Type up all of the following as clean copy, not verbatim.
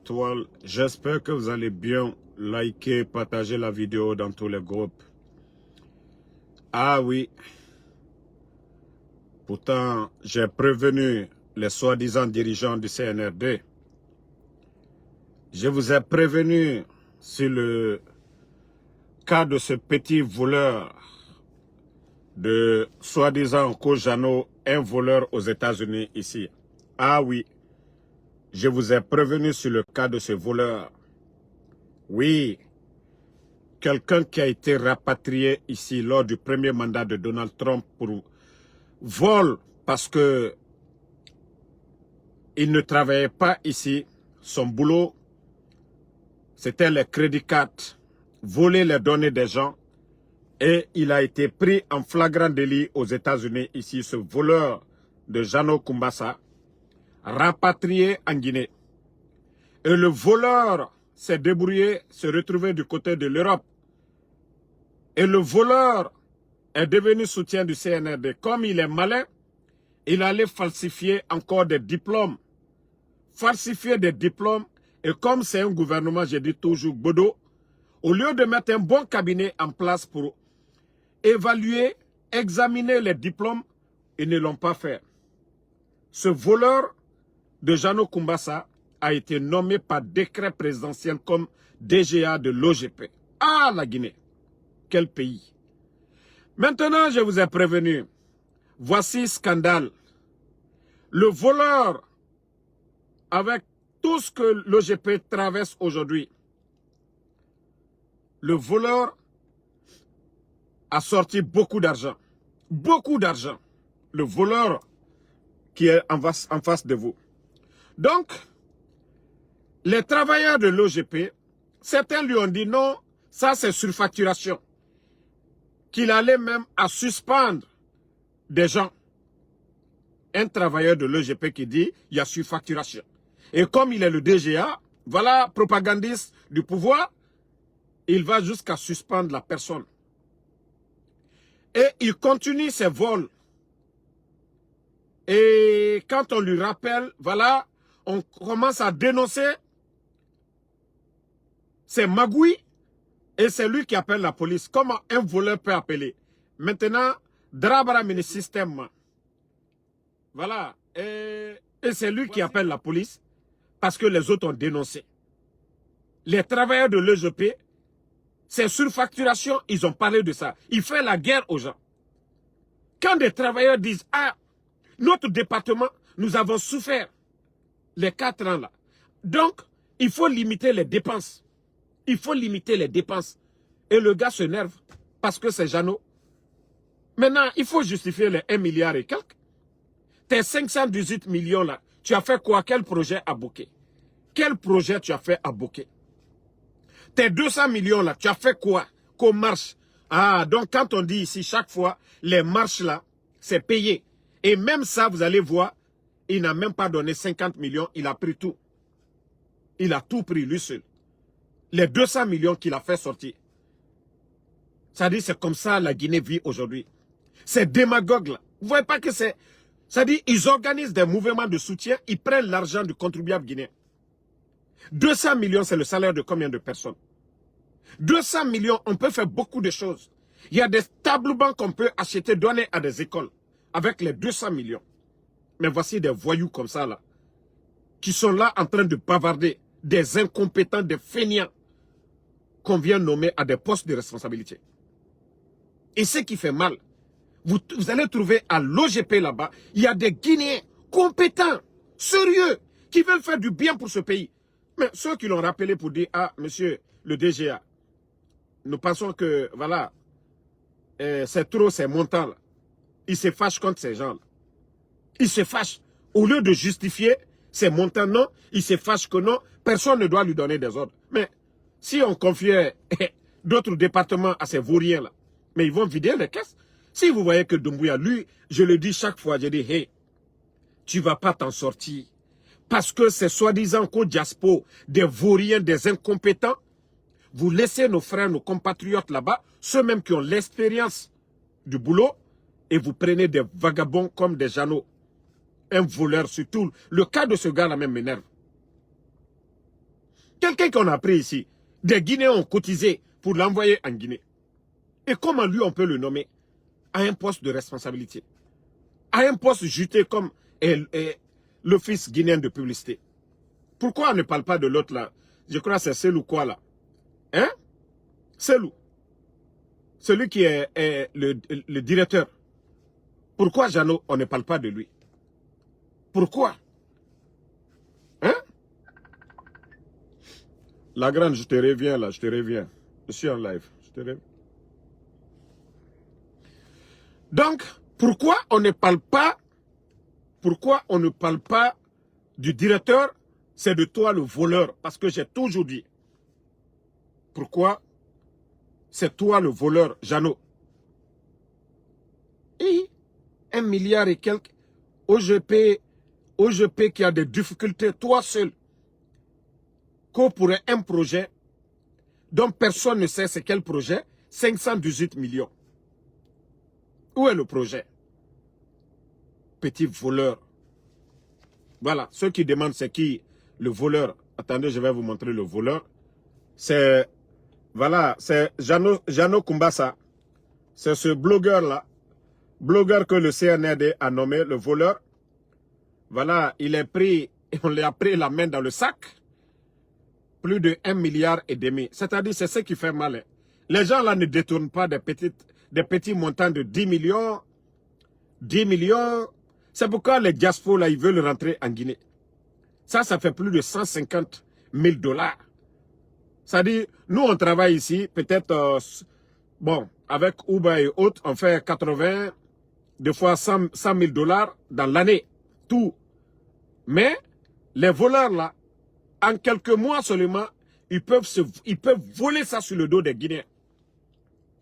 étoiles. J'espère que vous allez bien. Liker, partager la vidéo dans tous les groupes. Ah oui. Pourtant, j'ai prévenu les soi-disant dirigeants du CNRD. Je vous ai prévenu sur le cas de ce petit voleur de soi-disant Kojano, un voleur aux États-Unis ici. Ah oui. Je vous ai prévenu sur le cas de ce voleur. Oui, quelqu'un qui a été rapatrié ici lors du premier mandat de Donald Trump pour vol parce que il ne travaillait pas ici. Son boulot, c'était les crédits cartes, voler les données des gens. Et il a été pris en flagrant délit aux États-Unis ici, ce voleur de Jano Kumbasa, rapatrié en Guinée. Et le voleur s'est débrouillé, se retrouvé du côté de l'Europe. Et le voleur est devenu soutien du CNRD. Comme il est malin, il allait falsifier encore des diplômes. Falsifier des diplômes. Et comme c'est un gouvernement, je dis toujours, Bodo, au lieu de mettre un bon cabinet en place pour évaluer, examiner les diplômes, ils ne l'ont pas fait. Ce voleur de Jano Kumbasa a été nommé par décret présidentiel comme DGA de l'OGP. Ah, la Guinée! Quel pays! Maintenant, je vous ai prévenu. Voici scandale. Le voleur, avec tout ce que l'OGP traverse aujourd'hui, le voleur a sorti beaucoup d'argent. Beaucoup d'argent. Le voleur qui est en face de vous. Donc, les travailleurs de l'OGP, certains lui ont dit non, ça c'est surfacturation. Qu'il allait même à suspendre des gens. Un travailleur de l'OGP qui dit il y a surfacturation. Et comme il est le DGA, voilà, propagandiste du pouvoir, il va jusqu'à suspendre la personne. Et il continue ses vols. Et quand on lui rappelle, voilà, on commence à dénoncer ses magouilles. Et c'est lui qui appelle la police. Comment un voleur peut appeler? Maintenant, Drabara mini système. Voilà. Et c'est lui qui appelle la police parce que les autres ont dénoncé. Les travailleurs de l'EGP, c'est surfacturation, ils ont parlé de ça. Il fait la guerre aux gens. Quand des travailleurs disent, ah, notre département, nous avons souffert les 4 ans là. Donc, il faut limiter les dépenses. Il faut limiter les dépenses. Et le gars s'énerve parce que c'est Jano. Maintenant, il faut justifier les 1 milliard et quelques. Tes 518 millions là, tu as fait quoi? Quel projet à bouquet? Quel projet tu as fait à bouquet? Tes 200 millions là, tu as fait quoi? Qu'on marche. Ah, donc quand on dit ici chaque fois, les marches là, c'est payé. Et même ça, vous allez voir, il n'a même pas donné 50 millions, il a pris tout. Il a tout pris lui seul. Les 200 millions qu'il a fait sortir. Ça dit, c'est comme ça la Guinée vit aujourd'hui. Ces démagogues là, vous voyez pas que c'est... Ça dit, ils organisent des mouvements de soutien, ils prennent l'argent du contribuable guinéen. 200 millions, c'est le salaire de combien de personnes? 200 millions, on peut faire beaucoup de choses. Il y a des tableaux-bancs qu'on peut acheter, donner à des écoles avec les 200 millions. Mais voici des voyous comme ça là, qui sont là en train de bavarder, des incompétents, des fainéants qu'on vient nommer à des postes de responsabilité. Et ce qui fait mal, vous allez trouver à l'OGP là-bas, il y a des Guinéens compétents, sérieux, qui veulent faire du bien pour ce pays. Mais ceux qui l'ont rappelé pour dire, ah, monsieur le DGA, nous pensons que, voilà, c'est trop ces montants-là. Ils se fâchent contre ces gens-là. Ils se fâchent. Au lieu de justifier ces montants, non, ils se fâchent que non, personne ne doit lui donner des ordres. Mais si on confiait d'autres départements à ces vauriens-là, mais ils vont vider les caisses. Si vous voyez que Doumbouya, lui, je le dis chaque fois, je dis, hey, tu ne vas pas t'en sortir. Parce que c'est soi-disant qu'au diaspora, des vauriens, des incompétents, vous laissez nos frères, nos compatriotes là-bas, ceux même qui ont l'expérience du boulot, et vous prenez des vagabonds comme des Jano. Un voleur surtout. Le cas de ce gars-là même m'énerve. Quelqu'un qu'on a pris ici, des Guinéens ont cotisé pour l'envoyer en Guinée. Et comment lui, on peut le nommer à un poste de responsabilité? À un poste juteux comme l'Office guinéen de publicité. Pourquoi on ne parle pas de l'autre là? Je crois que c'est Selou quoi là? Hein? Selou. Celui qui est le directeur. Pourquoi, Jeannot, on ne parle pas de lui? Pourquoi? Hein? La grande, je te reviens là, je te reviens. Je suis en live. Je te reviens. Donc, pourquoi on ne parle pas du directeur? C'est de toi le voleur. Parce que j'ai toujours dit. Pourquoi c'est toi le voleur, Jeannot? Et 1 milliard et quelques OGP qui a des difficultés, toi seul, qu'on pourrait un projet dont personne ne sait c'est quel projet, 518 millions. Où est le projet? Petit voleur. Voilà, ceux qui demandent c'est qui le voleur. Attendez, je vais vous montrer le voleur. C'est, voilà, c'est Jeannot Kumbasa. C'est ce blogueur-là. Blogueur que le CNRD a nommé le voleur. Voilà, il est pris, on lui a pris la main dans le sac. Plus de 1,5 milliard. C'est-à-dire, c'est ce qui fait mal. Les gens là ne détournent pas des petits montants de 10 millions. 10 millions. C'est pourquoi les diasporas là, ils veulent rentrer en Guinée. Ça fait plus de 150 000 dollars. C'est-à-dire, nous on travaille ici, peut-être, bon, avec Uber et autres, on fait 80, des fois 100 000 dollars dans l'année. Tout. Mais, les voleurs là, en quelques mois seulement, ils peuvent voler ça sur le dos des Guinéens.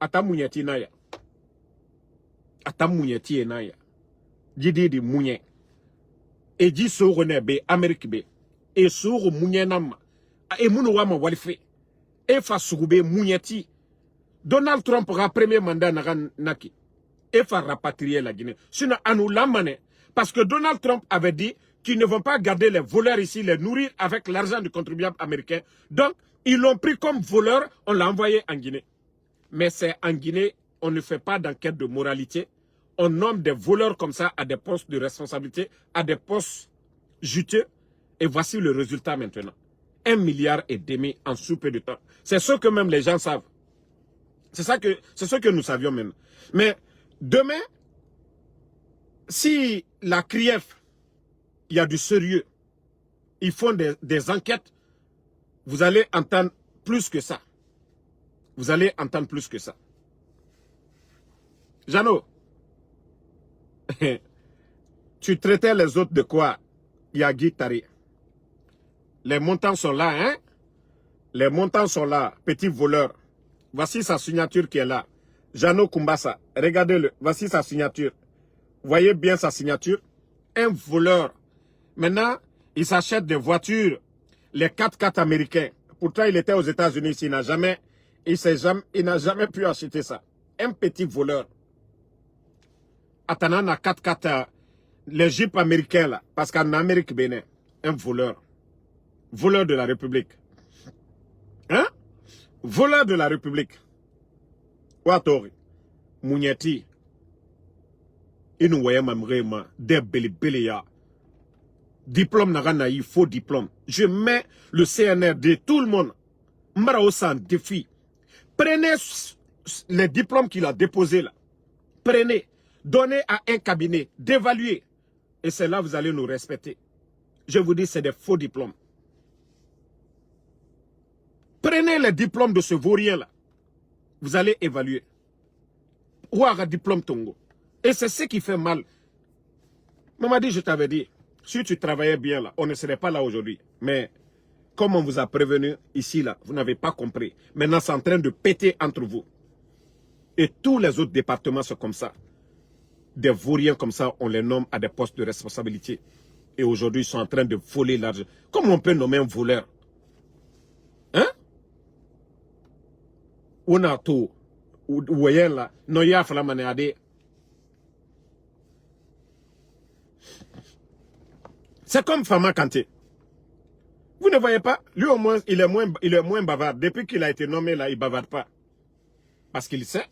Atamouniati naya. Atamouniati naya. Didi di mounien. Et dit sourone be, Amérique be. Et sour mounien nam. Et mounouama walife. Et fa sougube mouniati. Donald Trump aura premier mandat naki. Et fa rapatrier la Guinée. Sinon, à nous l'amener. Parce que Donald Trump avait dit qu'ils ne vont pas garder les voleurs ici, les nourrir avec l'argent du contribuable américain. Donc, ils l'ont pris comme voleur, on l'a envoyé en Guinée. Mais c'est en Guinée, on ne fait pas d'enquête de moralité. On nomme des voleurs comme ça à des postes de responsabilité, à des postes juteux. Et voici le résultat maintenant. 1,5 milliard en sous peu de temps. C'est ce que même les gens savent. C'est ce que nous savions maintenant. Mais demain, si la CRIEF, il y a du sérieux, ils font des enquêtes, vous allez entendre plus que ça. Vous allez entendre plus que ça. Jeannot, tu traitais les autres de quoi? Yagi Tari. Les montants sont là, hein? Les montants sont là, petit voleur. Voici sa signature qui est là. Jeannot Kumbasa, regardez-le. Voici sa signature. Voyez bien sa signature. Un voleur. Maintenant, il s'achète des voitures, les 4x4 américains. Pourtant, il était aux États-Unis. Il n'a jamais pu acheter ça. Un petit voleur. Attendant, 4x4, les jeeps américains là. Parce qu'en Amérique, Bénin, un voleur. Voleur de la République. Hein? Voleur de la République. Watori. Mouniati. Inouaya mamrema. Des belibéléa. Diplôme n'a faux diplôme. Je mets le CNRD, tout le monde. Mbaraosan défi. Prenez les diplômes qu'il a déposés là. Prenez. Donnez à un cabinet d'évaluer. Et c'est là que vous allez nous respecter. Je vous dis, c'est des faux diplômes. Prenez les diplômes de ce vaurien-là. Vous allez évaluer. Ouara diplôme Tongo. Et c'est ce qui fait mal. Maman dit, je t'avais dit, si tu travaillais bien là, on ne serait pas là aujourd'hui. Mais comme on vous a prévenu ici là, vous n'avez pas compris. Maintenant, c'est en train de péter entre vous. Et tous les autres départements sont comme ça. Des vauriens comme ça, on les nomme à des postes de responsabilité. Et aujourd'hui, ils sont en train de voler l'argent. Comment on peut nommer un voleur? Hein? On a tout. Vous voyez là, Noya Flamanade. C'est comme Fama Kanté. Vous ne voyez pas? Lui, au moins, il est moins bavard. Depuis qu'il a été nommé là, il ne bavarde pas. Parce qu'il sait.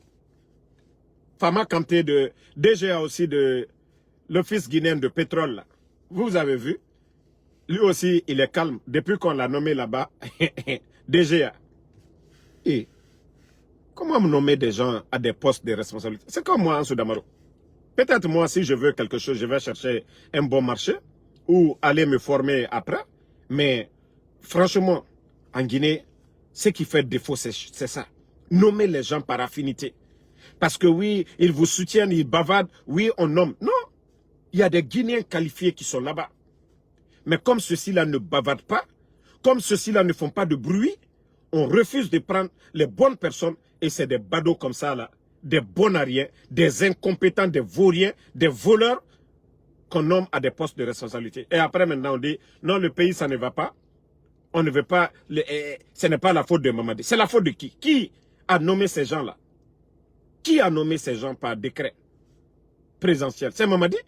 Fama Kanté de DGA aussi de l'Office guinéen de pétrole. Là. Vous avez vu? Lui aussi, il est calme. Depuis qu'on l'a nommé là-bas, DGA. Et comment me nommer des gens à des postes de responsabilité? C'est comme moi, Ansou Damaro. Peut-être moi, si je veux quelque chose, je vais chercher un bon marché ou aller me former après. Mais franchement, en Guinée, ce qui fait défaut, c'est ça. Nommer les gens par affinité. Parce que oui, ils vous soutiennent, ils bavardent. Oui, on nomme. Non, il y a des Guinéens qualifiés qui sont là-bas. Mais comme ceux-ci-là ne bavardent pas, comme ceux-ci-là ne font pas de bruit, on refuse de prendre les bonnes personnes et c'est des badauds comme ça, là, des bonariens, des incompétents, des vauriens, des voleurs qu'on nomme à des postes de responsabilité. Et après, maintenant, on dit, non, le pays, ça ne va pas. On ne veut pas, ce n'est pas la faute de Mamadi. C'est la faute de qui? Qui a nommé ces gens-là? Qui a nommé ces gens par décret présidentiel? C'est Mamadi.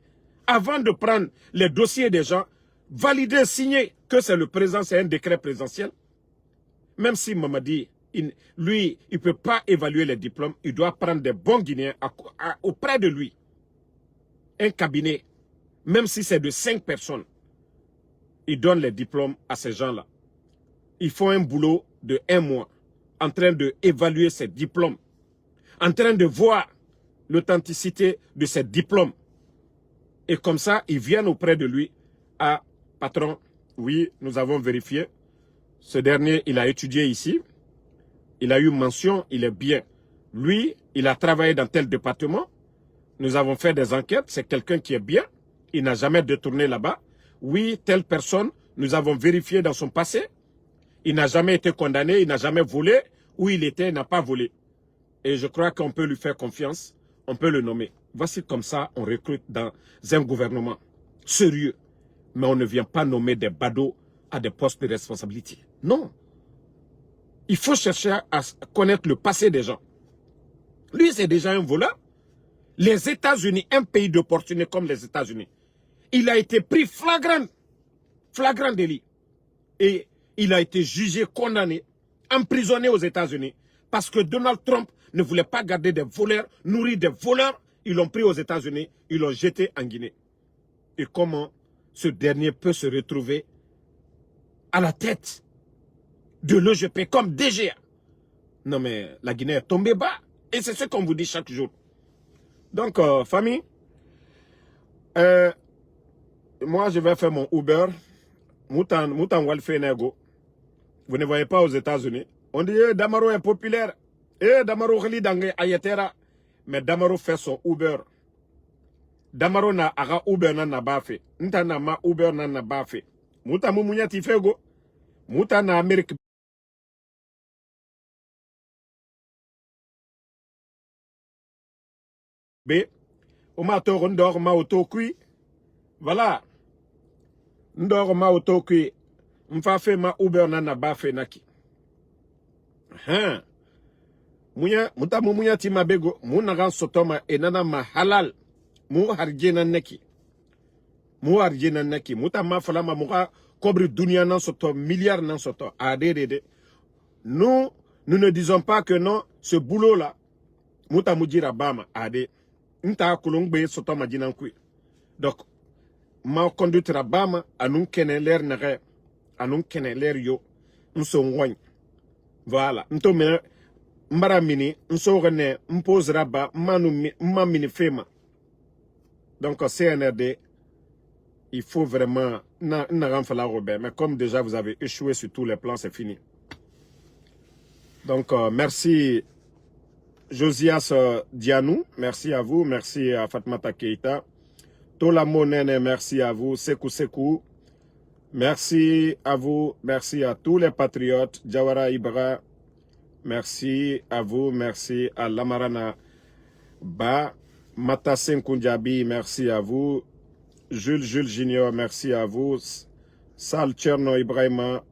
Avant de prendre les dossiers des gens, valider, signer que c'est le président, c'est un décret présidentiel. Même si Mamadi, lui, il ne peut pas évaluer les diplômes, il doit prendre des bons Guinéens auprès de lui. Un cabinet, même si c'est de 5 personnes, il donne les diplômes à ces gens-là. Ils font un boulot de 1 mois en train d'évaluer ces diplômes, en train de voir l'authenticité de ces diplômes. Et comme ça, ils viennent auprès de lui. Ah, patron, oui, nous avons vérifié. Ce dernier, il a étudié ici. Il a eu mention, il est bien. Lui, il a travaillé dans tel département. Nous avons fait des enquêtes. C'est quelqu'un qui est bien. Il n'a jamais détourné là-bas. Oui, telle personne, nous avons vérifié dans son passé. Il n'a jamais été condamné, il n'a jamais volé. Où il était, il n'a pas volé. Et je crois qu'on peut lui faire confiance. On peut le nommer. Voici comme ça, on recrute dans un gouvernement sérieux. Mais on ne vient pas nommer des badauds à des postes de responsabilité. Non. Il faut chercher à connaître le passé des gens. Lui, c'est déjà un voleur. Les États-Unis, un pays d'opportunité comme les États-Unis, il a été pris flagrant délit. Et il a été jugé, condamné, emprisonné aux États-Unis. Parce que Donald Trump ne voulait pas garder des voleurs, nourrir des voleurs. Ils l'ont pris aux États-Unis, ils l'ont jeté en Guinée. Et comment ce dernier peut se retrouver à la tête de l'EGP comme DGA? Non mais la Guinée est tombée bas. Et c'est ce qu'on vous dit chaque jour. Donc, famille, moi je vais faire mon Uber. Moutan Walfenego. Vous ne voyez pas aux États-Unis. On dit, Damaro est populaire. Damaro khali dangue ayetera. Mais Damaro fait son Uber. Damaro na aga Uber na bafe. Nta na ma Uber na bafe. Mouta mumunya tifego. Mouta na Amérique. B. Oma toro ndor ma otokui. Voilà. Ndor ma otokui. Mfafe ma Uber na bafe naki. Muta mumunya ti mabego. Munagan sotoma enana ma halal. Mu harjena neki. Mu harjena neki. Muta ma falama muka kobri dunia nan soto. Milliards nan soto. Adede. Nous ne disons pas que non, ce boulot-là, muta mujira bama. Ade. Nta kulungbe soto majinankui. Donc, ma conduite bama, anun kene l'air nare. Anun kene l'air yo. Nson wany. Voilà. Nto mene. Mbara mini, nso rene, mpose raba, mma mini fema. Donc, CNRD, il faut vraiment, Robert. Mais comme déjà vous avez échoué sur tous les plans, c'est fini. Donc, merci Josias Dianou, merci à vous, merci à Fatmata Keita. Tola Monene, merci à vous, Sekou Sekou. Merci à vous, merci à tous les patriotes, Jawara Ibra. Merci à vous, merci à Lamarana Ba, Matasen Kunjabi, merci à vous, Jules Junior, merci à vous, Sal Tcherno Ibrahima.